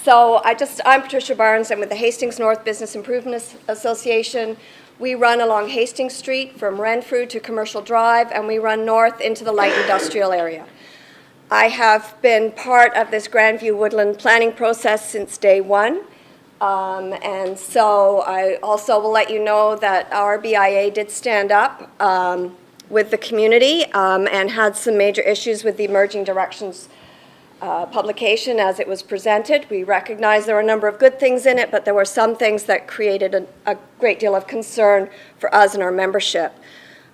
I'm Patricia Barnes. I'm with the Hastings North Business Improvement Association. We run along Hastings Street from Renfrew to Commercial Drive, and we run north into the light industrial area. I have been part of this Grandview-Woodland planning process since day one. And so I also will let you know that our BIA did stand up with the community and had some major issues with the Emerging Directions publication as it was presented. We recognize there were a number of good things in it, but there were some things that created a great deal of concern for us and our membership.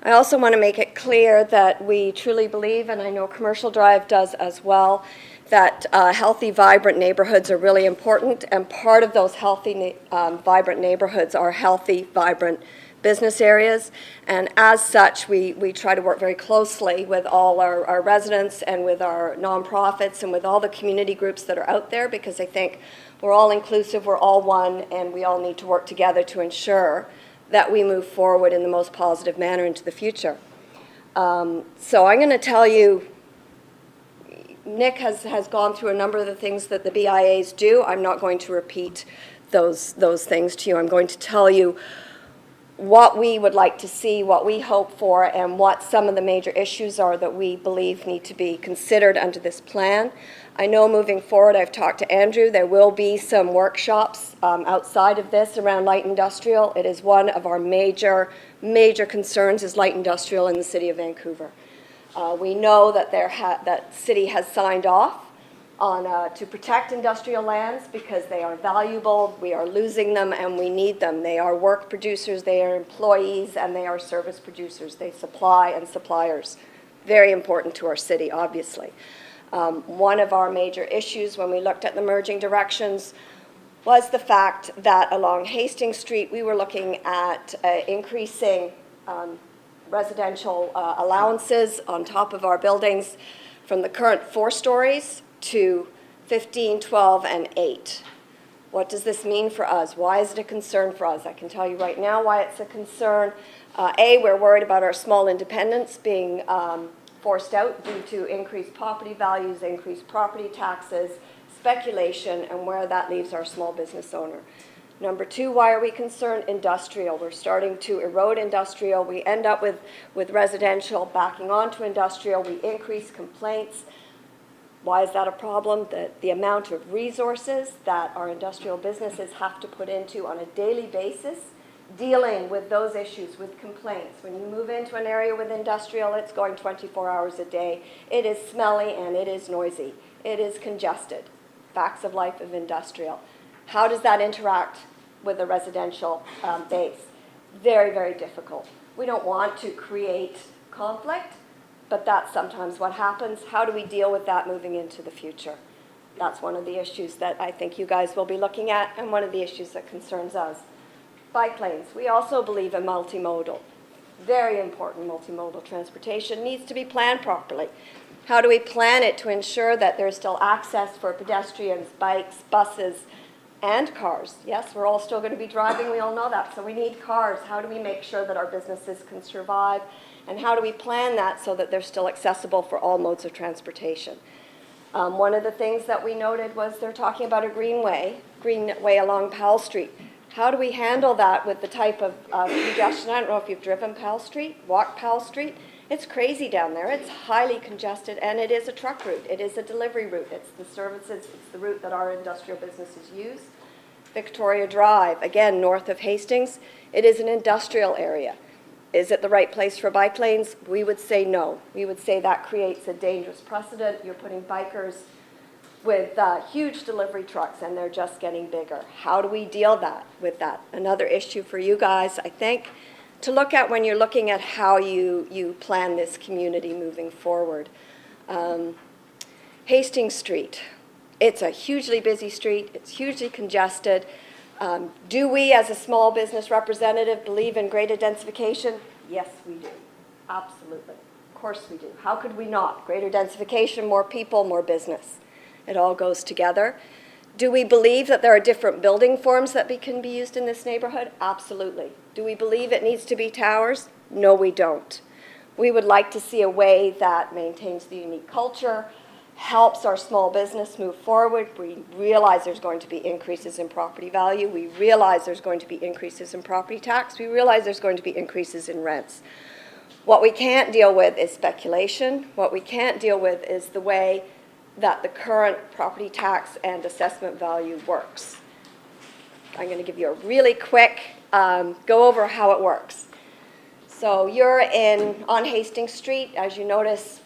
I also want to make it clear that we truly believe, and I know Commercial Drive does as well, that healthy, vibrant neighborhoods are really important, and part of those healthy, vibrant neighborhoods are healthy, vibrant business areas, and as such, we try to work very closely with all our residents and with our nonprofits and with all the community groups that are out there, because I think we're all inclusive, we're all one, and we all need to work together to ensure that we move forward in the most positive manner into the future. So I'm going to tell you, Nick has gone through a number of the things that the BIAs do. I'm not going to repeat those things to you. I'm going to tell you what we would like to see, what we hope for, and what some of the major issues are that we believe need to be considered under this plan. I know moving forward, I've talked to Andrew, there will be some workshops outside of this around light industrial. It is one of our major concerns is light industrial in the City of Vancouver. We know that that city has signed off on to protect industrial lands because they are valuable, we are losing them, and we need them. They are work producers, they are employees, and they are service producers. They supply and suppliers. Very important to our city, obviously. One of our major issues when we looked at the Emerging Directions was the fact that along Hastings Street we were looking at increasing residential allowances on top of our buildings from the current 4 stories to 15, 12, and 8. What does this mean for us? Why is it a concern for us? I can tell you right now why it's a concern. We're worried about our small independents being forced out due to increased property values, increased property taxes, speculation, and where that leaves our small business owner. Number 2, why are we concerned? Industrial. We're starting to erode industrial. We end up with residential backing onto industrial. We increase complaints. Why is that a problem? The amount of resources that our industrial businesses have to put into on a daily basis dealing with those issues, with complaints. When you move into an area with industrial, it's going 24 hours a day. It is smelly and it is noisy. It is congested. Facts of life of industrial. How does that interact with a residential base? Very, very difficult. We don't want to create conflict, but that's sometimes what happens. How do we deal with that moving into the future? That's one of the issues that I think you guys will be looking at, and one of the issues that concerns us. Bike lanes. We also believe in multimodal. Very important. Multimodal transportation needs to be planned properly. How do we plan it to ensure that there's still access for pedestrians, bikes, buses, and cars? Yes, we're all still going to be driving, we all know that, so we need cars. How do we make sure that our businesses can survive, and how do we plan that so that they're still accessible for all modes of transportation? One of the things that we noted was they're talking about a greenway along Powell Street. How do we handle that with the type of congestion? I don't know if you've driven Powell Street, walked Powell Street. It's crazy down there. It's highly congested, and it is a truck route. It is a delivery route. It's the services, it's the route that our industrial businesses use. Victoria Drive, again, north of Hastings, it is an industrial area. Is it the right place for bike lanes? We would say no. We would say that creates a dangerous precedent. You're putting bikers with huge delivery trucks, and they're just getting bigger. How do we deal with that? Another issue for you guys, I think, to look at when you're looking at how you plan this community moving forward. Hastings Street. It's a hugely busy street. It's hugely congested. Do we, as a small business representative, believe in greater densification? Yes, we do. Absolutely. Of course we do. How could we not? Greater densification, more people, more business. It all goes together. Do we believe that there are different building forms that can be used in this neighborhood? Absolutely. Do we believe it needs to be towers? No, we don't. We would like to see a way that maintains the unique culture, helps our small business move forward. We realize there's going to be increases in property value. We realize there's going to be increases in property tax. We realize there's going to be increases in rents. What we can't deal with is speculation. What we can't deal with is the way that the current property tax and assessment value works. I'm going to give you a really quick go over how it works. So you're on Hastings Street. As you notice,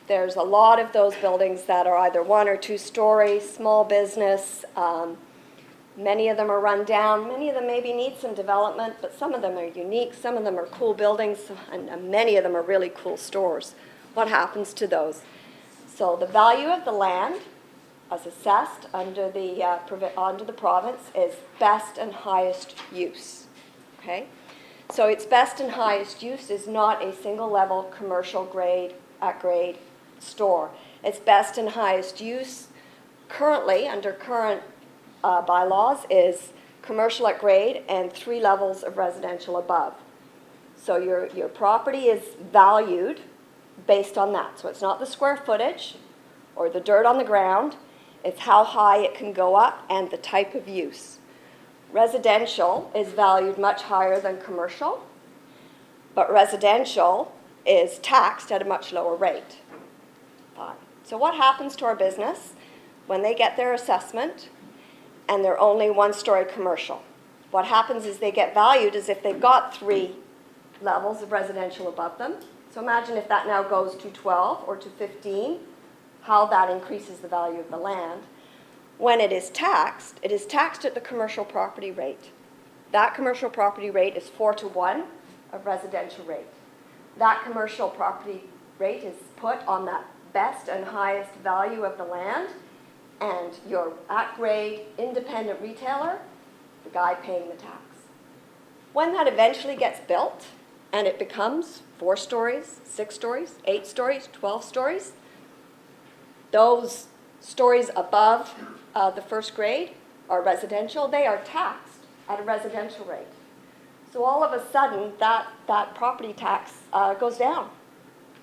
there's a lot of those buildings that are either 1 or 2 stories, small business. Many of them are run down. Many of them maybe need some development, but some of them are unique. Some of them are cool buildings, and many of them are really cool stores. What happens to those? So the value of the land, as assessed under the province, is best and highest use. Okay? So its best and highest use is not a single level commercial grade at grade store. Its best and highest use currently, under current bylaws, is commercial at grade and 3 levels of residential above. So your property is valued based on that. So it's not the square footage or the dirt on the ground. It's how high it can go up and the type of use. Residential is valued much higher than commercial, but residential is taxed at a much lower rate. Fine. So what happens to our business when they get their assessment and they're only 1-story commercial? What happens is they get valued as if they've got 3 levels of residential above them. So imagine if that now goes to 12 or to 15, how that increases the value of the land. When it is taxed at the commercial property rate. That commercial property rate is 4 to 1 of residential rate. That commercial property rate is put on that best and highest value of the land, and your at-grade independent retailer, the guy paying the tax. When that eventually gets built and it becomes 4 stories, 6 stories, 8 stories, 12 stories, those stories above the first grade are residential. They are taxed at a residential rate. So all of a sudden, that property tax goes down,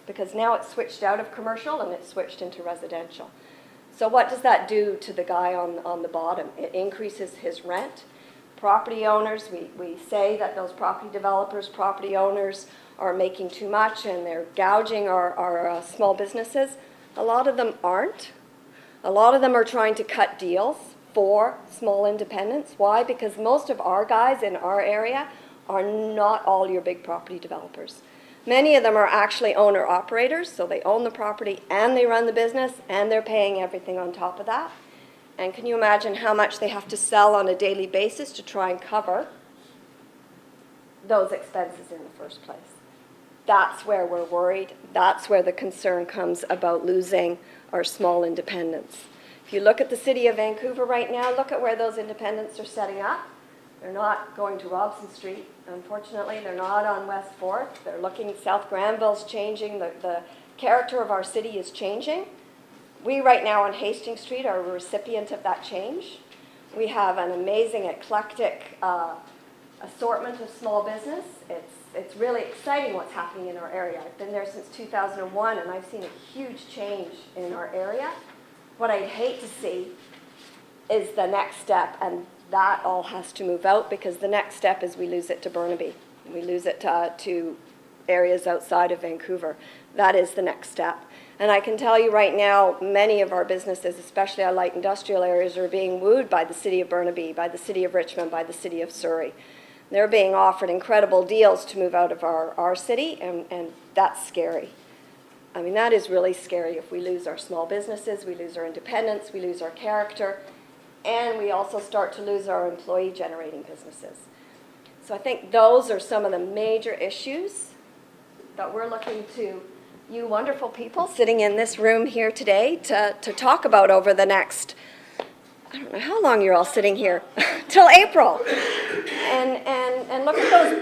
because now it's switched out of commercial and it's switched into residential. So what does that do to the guy on the bottom? It increases his rent. Property owners, we say that those property developers, property owners are making too much and they're gouging our small businesses. A lot of them aren't. A lot of them are trying to cut deals for small independents. Why? Because most of our guys in our area are not all your big property developers. Many of them are actually owner-operators, so they own the property and they run the business and they're paying everything on top of that. And can you imagine how much they have to sell on a daily basis to try and cover those expenses in the first place? That's where we're worried. That's where the concern comes about losing our small independents. If you look at the city of Vancouver right now, look at where those independents are setting up. They're not going to Robson Street, unfortunately. They're not on West 4th. They're looking, South Granville's changing. The character of our city is changing. We right now on Hastings Street are a recipient of that change. We have an amazing, eclectic assortment of small business. It's really exciting what's happening in our area. I've been there since 2001, and I've seen a huge change in our area. What I'd hate to see is the next step, and that all has to move out, because the next step is we lose it to Burnaby. We lose it to areas outside of Vancouver. That is the next step. And I can tell you right now, many of our businesses, especially our light industrial areas, are being wooed by the city of Burnaby, by the city of Richmond, by the city of Surrey. They're being offered incredible deals to move out of our city, and that's scary. I mean, that is really scary if we lose our small businesses, we lose our independence, we lose our character, and we also start to lose our employee-generating businesses. So I think those are some of the major issues that we're looking to you wonderful people sitting in this room here today to talk about over the next, I don't know how long you're all sitting here, till April. And look at those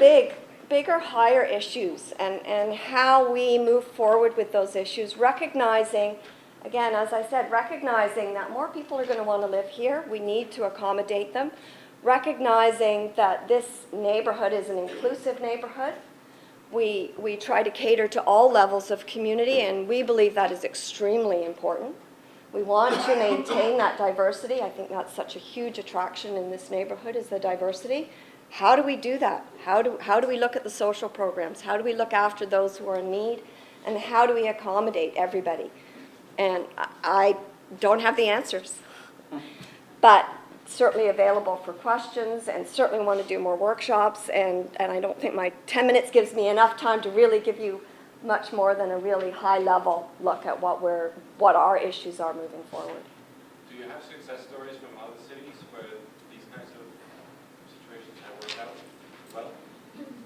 bigger, higher issues and how we move forward with those issues, recognizing, again, as I said, recognizing that more people are going to want to live here. We need to accommodate them. Recognizing that this neighborhood is an inclusive neighborhood. We try to cater to all levels of community, and we believe that is extremely important. We want to maintain that diversity. I think that's such a huge attraction in this neighborhood is the diversity. How do we do that? How do we look at the social programs? How do we look after those who are in need? And how do we accommodate everybody? And I don't have the answers, but certainly available for questions and certainly want to do more workshops. And I don't think my 10 minutes gives me enough time to really give you much more than a really high-level look at what our issues are moving forward. Do you have success stories from other cities where these kinds of situations have worked out well?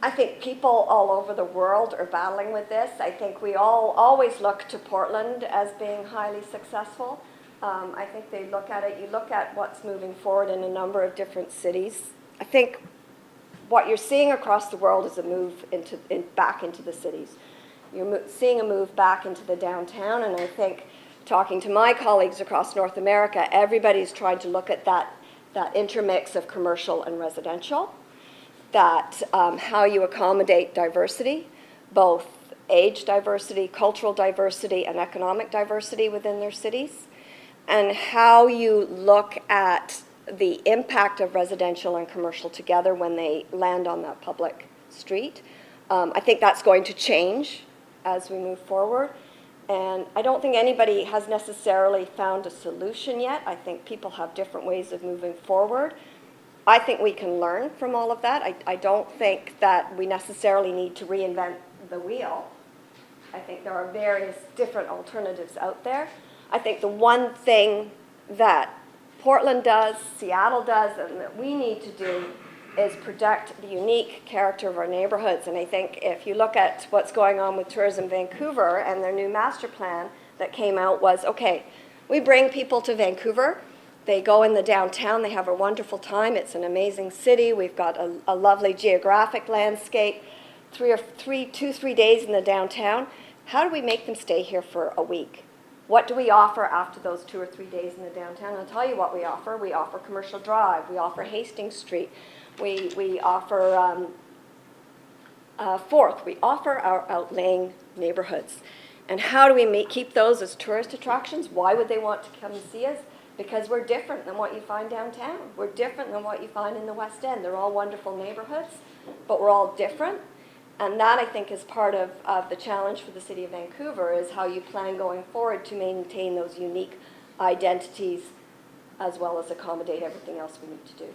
I think people all over the world are battling with this. I think we all always look to Portland as being highly successful. I think they look at it, you look at what's moving forward in a number of different cities. I think what you're seeing across the world is a move back into the cities. You're seeing a move back into the downtown, and I think talking to my colleagues across North America, everybody's trying to look at that intermix of commercial and residential, that how you accommodate diversity, both age diversity, cultural diversity, and economic diversity within their cities, and how you look at the impact of residential and commercial together when they land on that public street. I think that's going to change as we move forward. And I don't think anybody has necessarily found a solution yet. I think people have different ways of moving forward. I think we can learn from all of that. I don't think that we necessarily need to reinvent the wheel. I think there are various different alternatives out there. I think the one thing that Portland does, Seattle does, and that we need to do is protect the unique character of our neighborhoods. And I think if you look at what's going on with Tourism Vancouver and their new master plan that came out was, okay, we bring people to Vancouver, they go in the downtown, they have a wonderful time, it's an amazing city, we've got a lovely geographic landscape, 2-3 days in the downtown. How do we make them stay here for a week? What do we offer after those 2 or 3 days in the downtown? I'll tell you what we offer. We offer Commercial Drive, we offer Hastings Street, we offer Fourth, we offer our outlying neighborhoods. And how do we keep those as tourist attractions? Why would they want to come and see us? Because we're different than what you find downtown. We're different than what you find in the West End. They're all wonderful neighborhoods, but we're all different. And that, I think, is part of the challenge for the City of Vancouver, is how you plan going forward to maintain those unique identities as well as accommodate everything else we need to do.